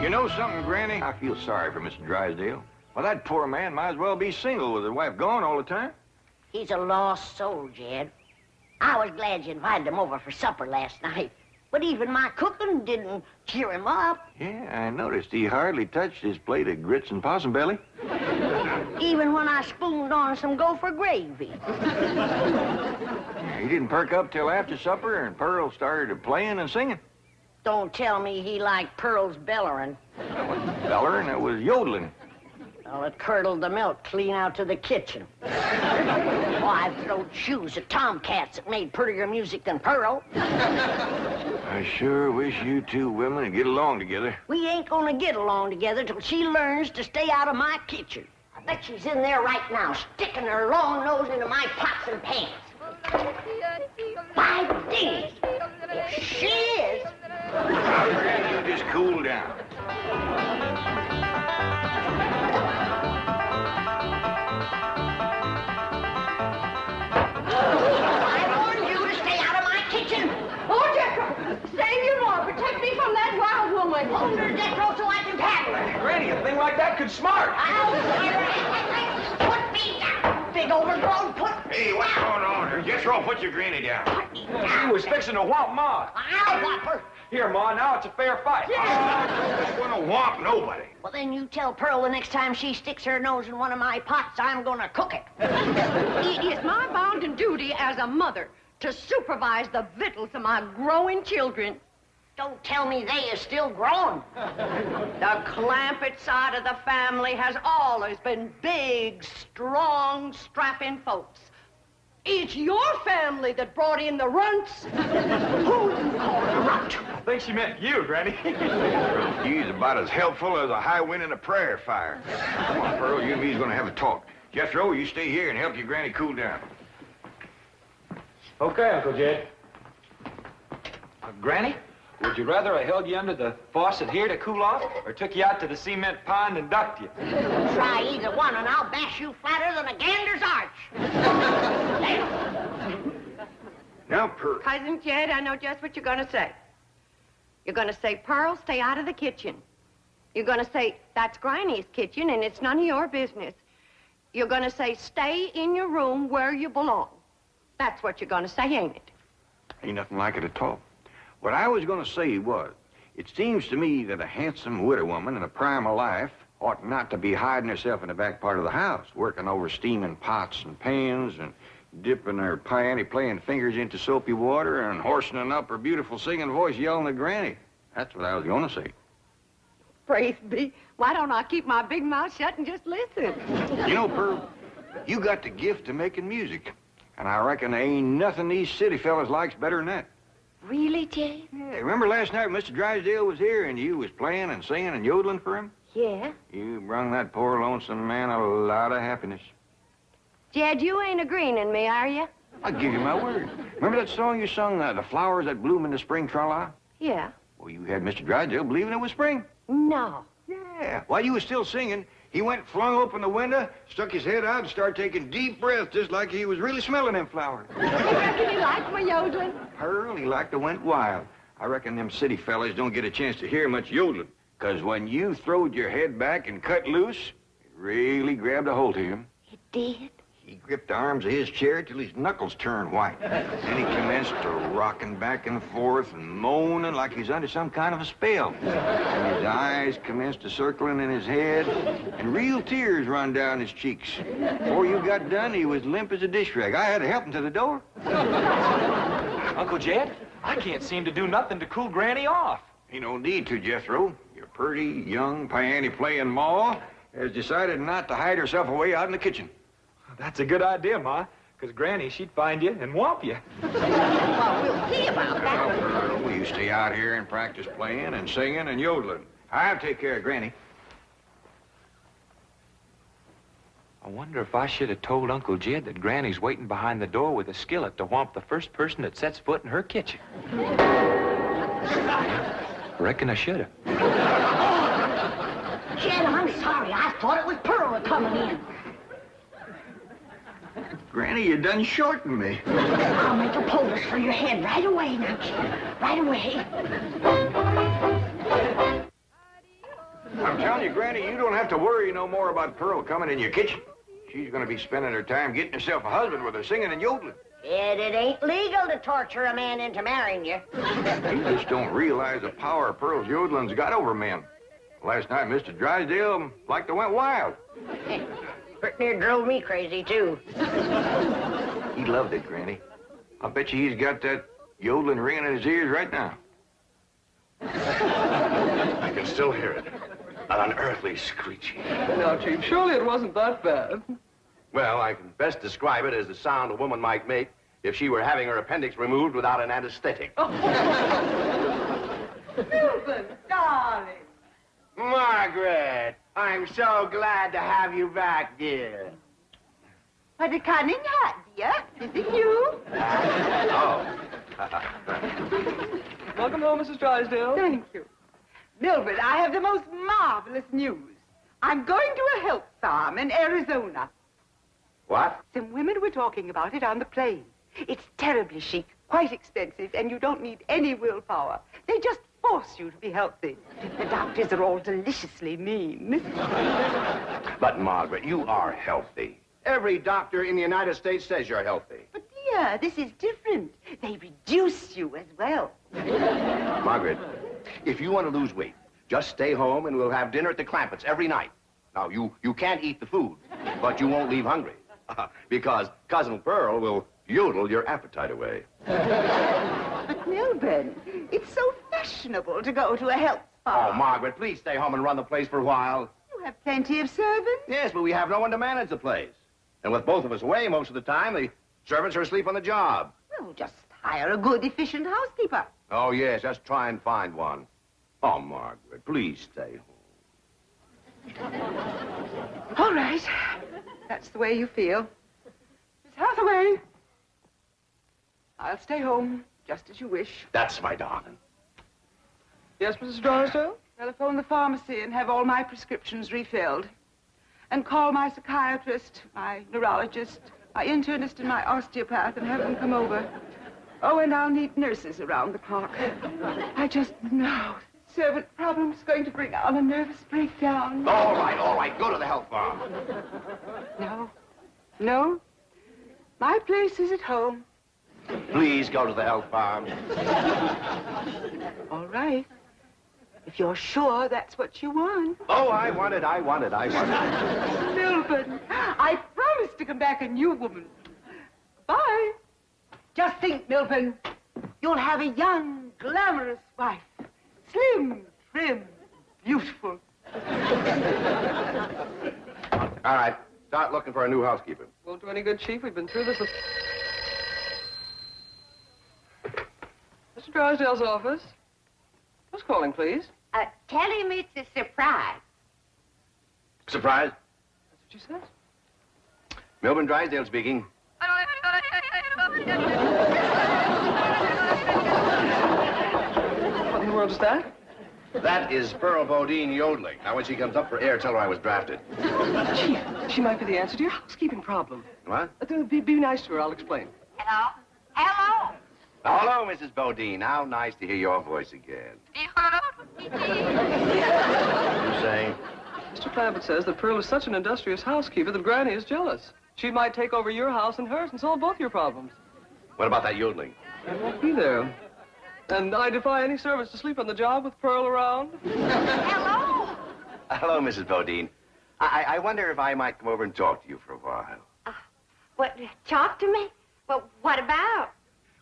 You know something, Granny? I feel sorry for Mr. Drysdale. Well, that poor man might as well be single with his wife gone all the time. He's a lost soul, Jed. I was glad you invited him over for supper last night. But even my cooking didn't cheer him up. Yeah, I noticed he hardly touched his plate of grits and possum belly. Even when I spooned on some gopher gravy. He didn't perk up till after supper, and Pearl started playing and singing. Don't tell me he liked Pearl's bellering. That wasn't bellering, that was yodeling. Well, it curdled the milk clean out to the kitchen. Oh, I've thrown shoes at tomcats that made prettier music than Pearl. I sure wish you two women would get along together. We ain't gonna get along together till she learns to stay out of my kitchen. I bet she's in there right now, sticking her long nose into my pots and pans. My dingus! If she is... Now, Granny, you just cool down. Hold her, Jethro, so I can paddle her. Granny, a thing like that could smart. Put me down, big overgrown, put me Hey, what's going on here? Jethro, put your granny down. He was fixing to whomp Ma. I'll whop her. Here, Ma, now it's a fair fight. I'm not gonna whomp nobody. Well, then you tell Pearl the next time she sticks her nose in one of my pots, I'm gonna cook it. It is my bounden duty as a mother to supervise the victuals of my growing children. Don't tell me they is still growing. The Clampetts side of the family has always been big, strong, strapping folks. It's your family that brought in the runts. Who you call a runt? I think she meant you, Granny. He's about as helpful as a high wind in a prairie fire. Come on, Pearl, you and me's gonna have a talk. Jethro, you stay here and help your granny cool down. Okay, Uncle Jed. Granny? Would you rather I held you under the faucet here to cool off, or took you out to the cement pond and ducked you? Try either one, and I'll bash you flatter than a gander's arch. Now, Pearl. Cousin Jed, I know just what you're going to say. You're going to say, Pearl, stay out of the kitchen. You're going to say, that's Granny's kitchen, and it's none of your business. You're going to say, stay in your room where you belong. That's what you're going to say, ain't it? Ain't nothing like it at all. What I was going to say was, it seems to me that a handsome widow woman in the prime of life ought not to be hiding herself in the back part of the house, working over steaming pots and pans and dipping her playing fingers into soapy water and hoarsening up her beautiful singing voice yelling at Granny. That's what I was going to say. Praise be. Why don't I keep my big mouth shut and just listen? You know, Pearl, you got the gift of making music, and I reckon there ain't nothing these city fellas likes better than that. Really, Jed? Yeah, remember last night when Mr. Drysdale was here and you was playing and singing and yodeling for him? Yeah. You brung that poor lonesome man a lot of happiness. Jed, you ain't agreeing in me, are you? I'll give you my word. Remember that song you sung, The Flowers That Bloom in the Spring, Tra-la? Yeah. Well, you had Mr. Drysdale believing it was spring. No. Yeah. While you was still singing, he went, flung open the window, stuck his head out, and started taking deep breaths just like he was really smelling them flowers. You reckon he liked my yodeling? Pearl, he like to went wild. I reckon them city fellas don't get a chance to hear much yodeling, 'cause when you throwed your head back and cut loose, it really grabbed a hold of him. It did? He gripped the arms of his chair till his knuckles turned white. Then he commenced to rocking back and forth and moaning like he's under some kind of a spell. And his eyes commenced to circling in his head, and real tears run down his cheeks. Before you got done, he was limp as a dish rag. I had to help him to the door. Uncle Jed, I can't seem to do nothing to cool Granny off. Ain't no need to, Jethro. Your pretty, young, piano-playing ma has decided not to hide herself away out in the kitchen. That's a good idea, Ma, because Granny, she'd find you and whomp you. Well, we'll see about that. Well, you stay out here and practice playing and singing and yodeling. I'll take care of Granny. I wonder if I should have told Uncle Jed that Granny's waiting behind the door with a skillet to whomp the first person that sets foot in her kitchen. Reckon I should have. Jed, I'm sorry. I thought it was Pearl coming in. Granny, you done shortened me. I'll make a poultice for your head right away now, Jed. Right away. telling you, Granny, you don't have to worry no more about Pearl coming in your kitchen. She's going to be spending her time getting herself a husband with her singing and yodeling. And it ain't legal to torture a man into marrying you. You just don't realize the power Pearl's yodeling's got over men. Last night, Mr. Drysdale like to went wild. Pretty near drove me crazy, too. He loved it, Granny. I bet you he's got that yodeling ringing in his ears right now. I can still hear it. An unearthly screeching. Now, Chief, surely it wasn't that bad. Well, I can best describe it as the sound a woman might make if she were having her appendix removed without an anesthetic. Milton, darling. Margaret, I'm so glad to have you back, dear. What a cunning hat, dear. Is it you? Welcome home, Mrs. Drysdale. Thank you. Milton, I have the most marvelous news. I'm going to a health farm in Arizona. What? Some women were talking about it on the plane. It's terribly chic, quite expensive, and you don't need any willpower. They just force you to be healthy. The doctors are all deliciously mean. But, Margaret, you are healthy. Every doctor in the United States says you're healthy. But, dear, this is different. They reduce you as well. Margaret, if you want to lose weight, just stay home and we'll have dinner at the Clampetts every night. Now, you can't eat the food, but you won't leave hungry. Because Cousin Pearl will yodel your appetite away. But, Milburn, it's so fashionable to go to a health farm. Oh, Margaret, please stay home and run the place for a while. You have plenty of servants. Yes, but we have no one to manage the place. And with both of us away most of the time, the servants are asleep on the job. Well, just hire a good, efficient housekeeper. Oh, yes, just try and find one. Oh, Margaret, please stay home. All right. That's the way you feel. Miss Hathaway. I'll stay home, just as you wish. That's my darling. Yes, Mrs. Drysdale? Telephone the pharmacy and have all my prescriptions refilled. And call my psychiatrist, my neurologist, my internist, and my osteopath and have them come over. Oh, and I'll need nurses around the clock. I just know servant problem's going to bring on a nervous breakdown. All right, go to the health farm. No. My place is at home. Please go to the health farm. All right. If you're sure that's what you want. Oh, I want it. Milburn, I promise to come back a new woman. Bye. Just think, Milburn, you'll have a young, glamorous wife. Slim, trim, beautiful. All right, start looking for a new housekeeper. Won't do any good, Chief. We've been through this with... Mr. Drysdale's office. Who's calling, please? Tell him it's a surprise. Surprise? That's what she says. Milburn Drysdale speaking. What in the world is that? That is Pearl Bodine yodeling. Now, when she comes up for air, tell her I was drafted. Chief, she might be the answer to your housekeeping problem. What? Be nice to her. I'll explain. Hello? Hello? Hello, Mrs. Bodine. How nice to hear your voice again. You saying? Mr. Clampett says that Pearl is such an industrious housekeeper that Granny is jealous. She might take over your house and hers and solve both your problems. What about that yodeling? I won't be there. And I defy any servants to sleep on the job with Pearl around. Hello? Hello, Mrs. Bodine. I wonder if I might come over and talk to you for a while. What, talk to me? Well, what about?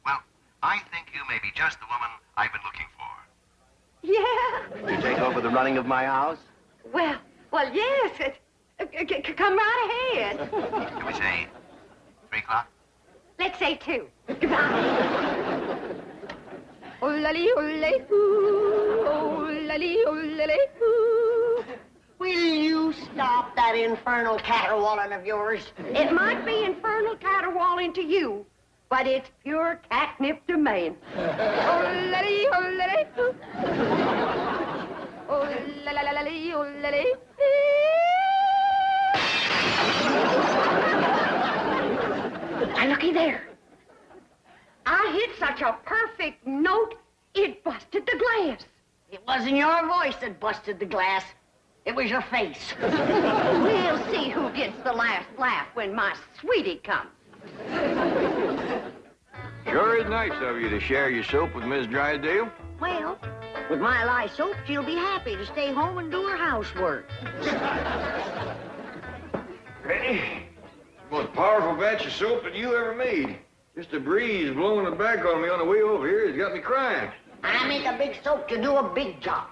Well, I think you may be just the woman I've been looking for. Yeah. To take over the running of my house? Well, yes. Come right ahead. Can we say 3 o'clock? Let's say 2. Goodbye. Oh, lally, oh, lally, ooh. Oh, lally, oh, lally, ooh. Will you stop that infernal caterwauling of yours? It might be infernal caterwauling to you, but it's pure catnip to man. Oh, lally, oh, lally, ooh. Oh, lally, oh, lally. Now, looky there. I hit such a perfect note, it busted the glass. It wasn't your voice that busted the glass. It was your face. We'll see who gets the last laugh when my sweetie comes. Sure is nice of you to share your soap with Miss Drysdale. Well, with my lye soap, she'll be happy to stay home and do her housework. Hey, most powerful batch of soap that you ever made. Just a breeze blowing it back on me on the way over here has got me crying. I make a big soap to do a big job.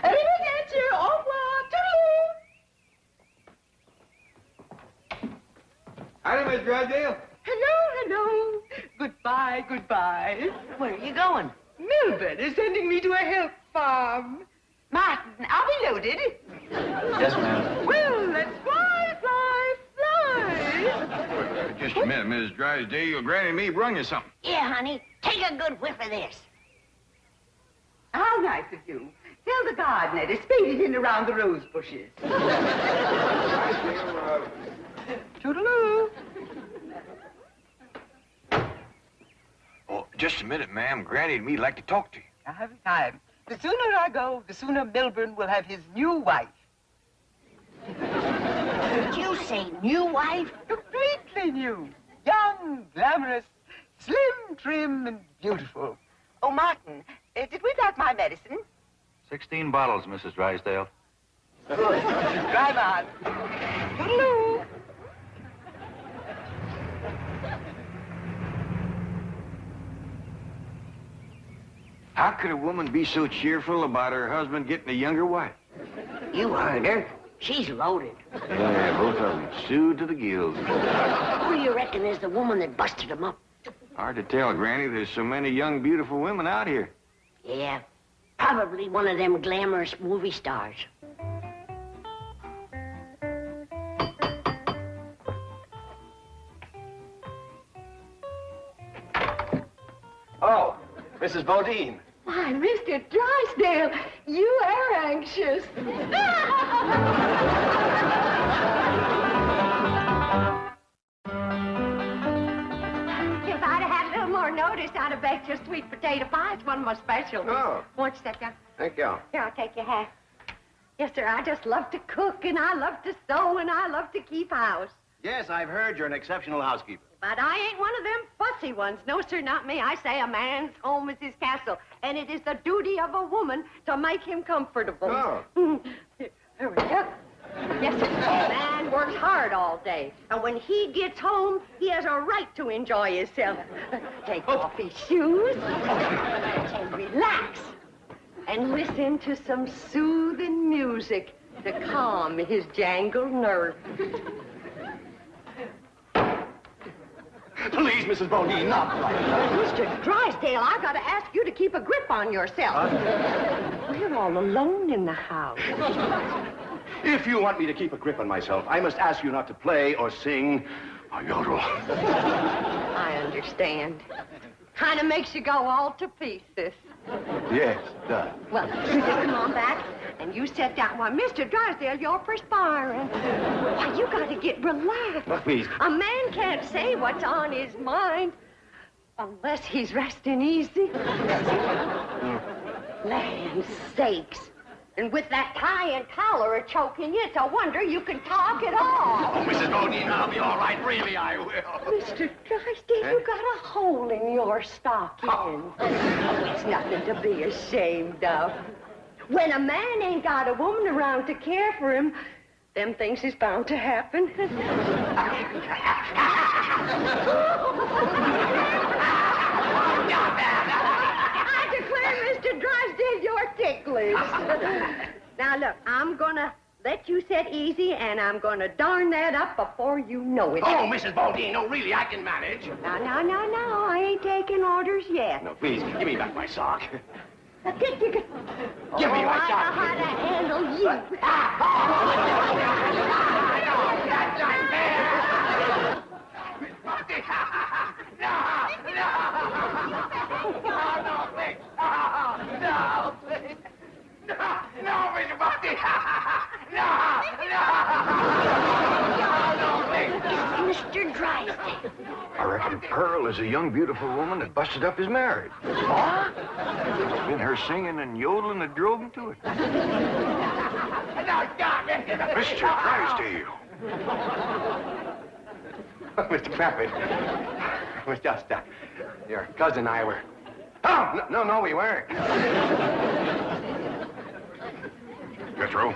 Arrivederci, au revoir, toodaloo. Howdy, Miss Drysdale. Hello, hello. Goodbye, goodbye. Where are you going? Milburn is sending me to a help farm. Martin, are we loaded? Yes, ma'am. Well, let's fly, fly, fly. Just a minute, Miss Drysdale. Granny and me brung you something. Yeah, honey. Take a good whiff of this. How nice of you. Tell the gardener to spade it in around the rose bushes. Toodaloo. Oh, just a minute, ma'am. Granny and me'd like to talk to you. I haven't time. The sooner I go, the sooner Milburn will have his new wife. Did you say new wife? Completely new. Young, glamorous, slim, trim, and beautiful. Oh, Martin, did we pack my medicine? 16 bottles, Mrs. Drysdale. Good. Drive on. Toodaloo. How could a woman be so cheerful about her husband getting a younger wife? You heard her. She's loaded. Yeah, both of them. Sued to the gills. Who do you reckon is the woman that busted him up? Hard to tell, Granny. There's so many young, beautiful women out here. Yeah, probably one of them glamorous movie stars. Oh, Mrs. Bodine. Why, Mr. Drysdale, you are anxious. If I'd had a little more notice, I'd have baked your sweet potato pie. It's one of my specialties. Oh. Won't you step down? Thank you. Here, I'll take your hat. Yes, sir, I just love to cook, and I love to sew, and I love to keep house. Yes, I've heard you're an exceptional housekeeper. But I ain't one of them fussy ones. No, sir, not me. I say a man's home is his castle, and it is the duty of a woman to make him comfortable. Oh. Here we go. Yes, sir. A man works hard all day, and when he gets home, he has a right to enjoy himself. Take off his shoes and relax and listen to some soothing music to calm his jangled nerves. Please, Mrs. Bodine, not like that. Mr. Drysdale, I gotta ask you to keep a grip on yourself. We're all alone in the house. If you want me to keep a grip on myself, I must ask you not to play or sing or yodel. I understand. Kind of makes you go all to pieces. Yes, it does. Well, you just come on back, and you sit down. Why, Mr. Drysdale, you're perspiring. Why, you gotta get relaxed. Oh, please. A man can't say what's on his mind unless he's resting easy. Land sakes. And with that tie and collar choking you, it's a wonder you can talk at all. Oh, Mrs. Bodine, I'll be all right. Really, I will. Mr. Drysdale, you got a hole in your stocking. Oh, it's nothing to be ashamed of. When a man ain't got a woman around to care for him, them things is bound to happen. I declare, Mr. Drysdale, you're ticklish. Now, look, I'm gonna let you sit easy, and I'm gonna darn that up before you know it. Oh, Mrs. Bodine, no, really, I can manage. No, I ain't taking orders yet. No, please, give me back my sock. Give me my I sock. know how to handle you. That's not fair. No, Mr. Bumpy. No, please. Mr. Drysdale. I reckon Pearl is a young, beautiful woman that busted up his marriage. What? It's been her singing and yodeling that drove him to it. Mr. Drysdale. Mr. Clampett, it was just, your cousin and I were... Oh, no, we weren't. Jethro,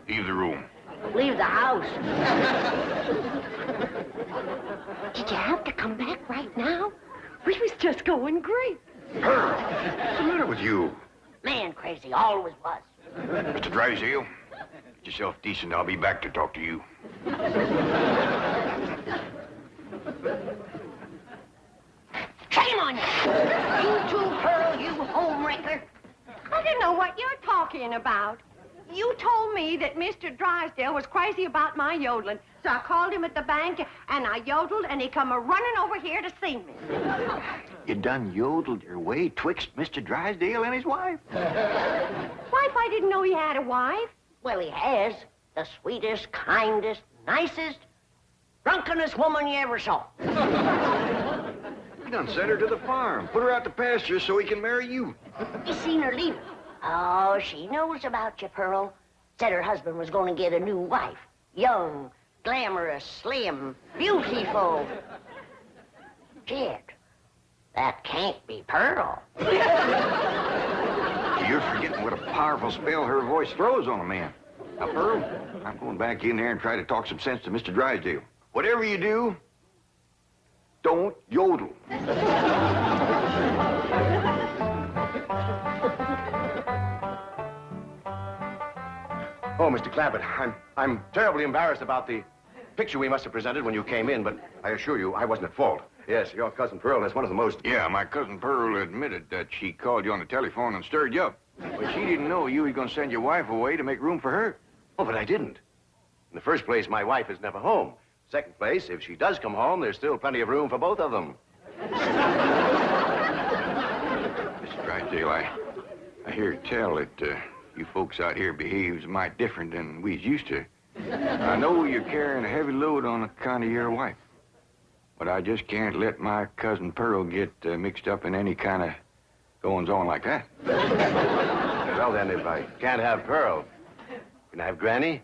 leave the room. Leave the house. Did you have to come back right now? We was just going great. Pearl, what's the matter with you? Man crazy, always was. Mr. Drysdale, get yourself decent. I'll be back to talk to you. Shame on you! You too, Pearl, you homewrecker. I don't know what you're talking about. You told me that Mr. Drysdale was crazy about my yodeling, so I called him at the bank, and I yodeled, and he come a-running over here to see me. You done yodeled your way twixt Mr. Drysdale and his wife. Wife, I didn't know he had a wife. Well, he has. The sweetest, kindest, nicest, drunkenest woman you ever saw. You done sent her to the farm. Put her out to pasture so he can marry you. You seen her leaving. Oh, she knows about you, Pearl. Said her husband was going to get a new wife. Young, glamorous, slim, beautiful. Jed, that can't be Pearl. You're forgetting what a powerful spell her voice throws on a man. Now, Pearl, I'm going back in there and try to talk some sense to Mr. Drysdale. Whatever you do, don't yodel. Oh, Mr. Clampett, I'm terribly embarrassed about the picture we must have presented when you came in, but I assure you I wasn't at fault. Yes, your cousin Pearl is one of the most... Yeah, my cousin Pearl admitted that she called you on the telephone and stirred you up. But she didn't know you were going to send your wife away to make room for her. Oh, but I didn't. In the first place, my wife is never home. Second place, if she does come home, there's still plenty of room for both of them. Mr. Drysdale, I hear tell that you folks out here behaves mighty different than we's used to. I know you're carrying a heavy load on account of your wife. But I just can't let my cousin Pearl get mixed up in any kind of goings-on like that. Well, then, if I can't have Pearl, can I have Granny?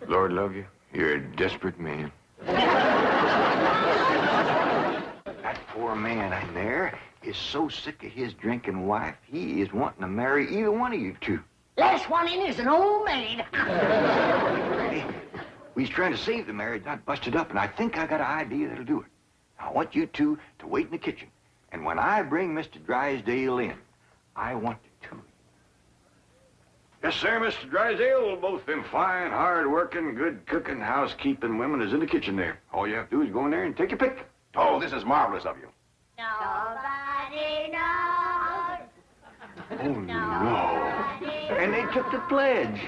Lord love you, you're a desperate man. That poor man in there is so sick of his drinking wife, he is wanting to marry either one of you two. Last one in is an old maid. Hey, we's trying to save the marriage, not bust it up, and I think I got an idea that'll do it. I want you two to wait in the kitchen, and when I bring Mr. Drysdale in, I want the two. Yes, sir, Mr. Drysdale. Both them fine, hard-working, good-cooking, housekeeping women is in the kitchen there. All you have to do is go in there and take your pick. Oh, this is marvelous of you. Nobody knows. Oh, no. And they took the pledge.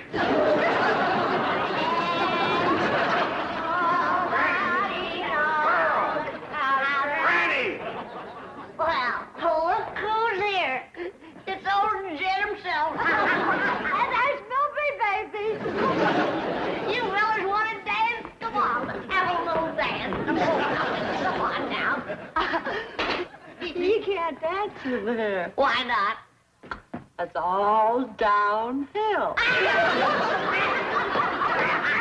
Granny! Well, look who's here. It's old Jed himself. And there's Milby, baby. You fellas want to dance? Come on, let's have a little dance. Come on now. You can't dance with her. Why not? It's all downhill. Take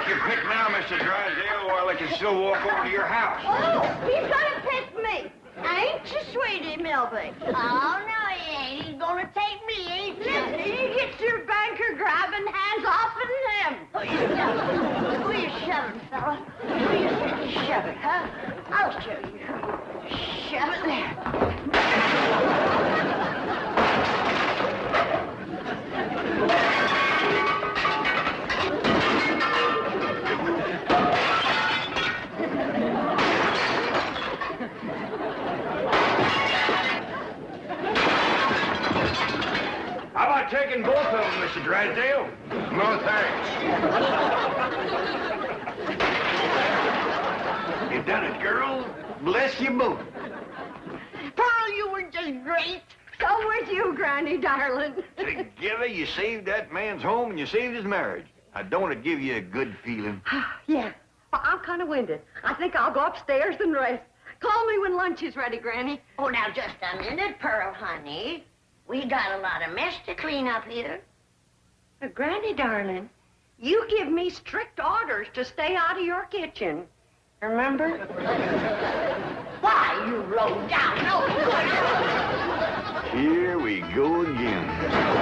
your pick now, Mr. Drysdale, while I can still walk over to your house. Oh, he's gonna pick me. Ain't you, sweetie, Milby? Oh, no, he ain't. He's gonna take me, ain't you? Listen, you get your banker grabbing hands off of him. Who you shoving, fella? Who you shoving, huh? I'll show you. Shove it there. How about taking both of them, Mr. Drysdale? No, thanks. You done it, girl. Bless you both. Pearl, you were just great. So was you, Granny, darling. Together, you saved that man's home and you saved his marriage. Don't it give you a good feeling? Yeah. Well, I'm kind of winded. I think I'll go upstairs and rest. Call me when lunch is ready, Granny. Oh, now, just a minute, Pearl, honey. We got a lot of mess to clean up here. Granny, darling, you give me strict orders to stay out of your kitchen. Remember? Why, you low down, no good. Here we go again.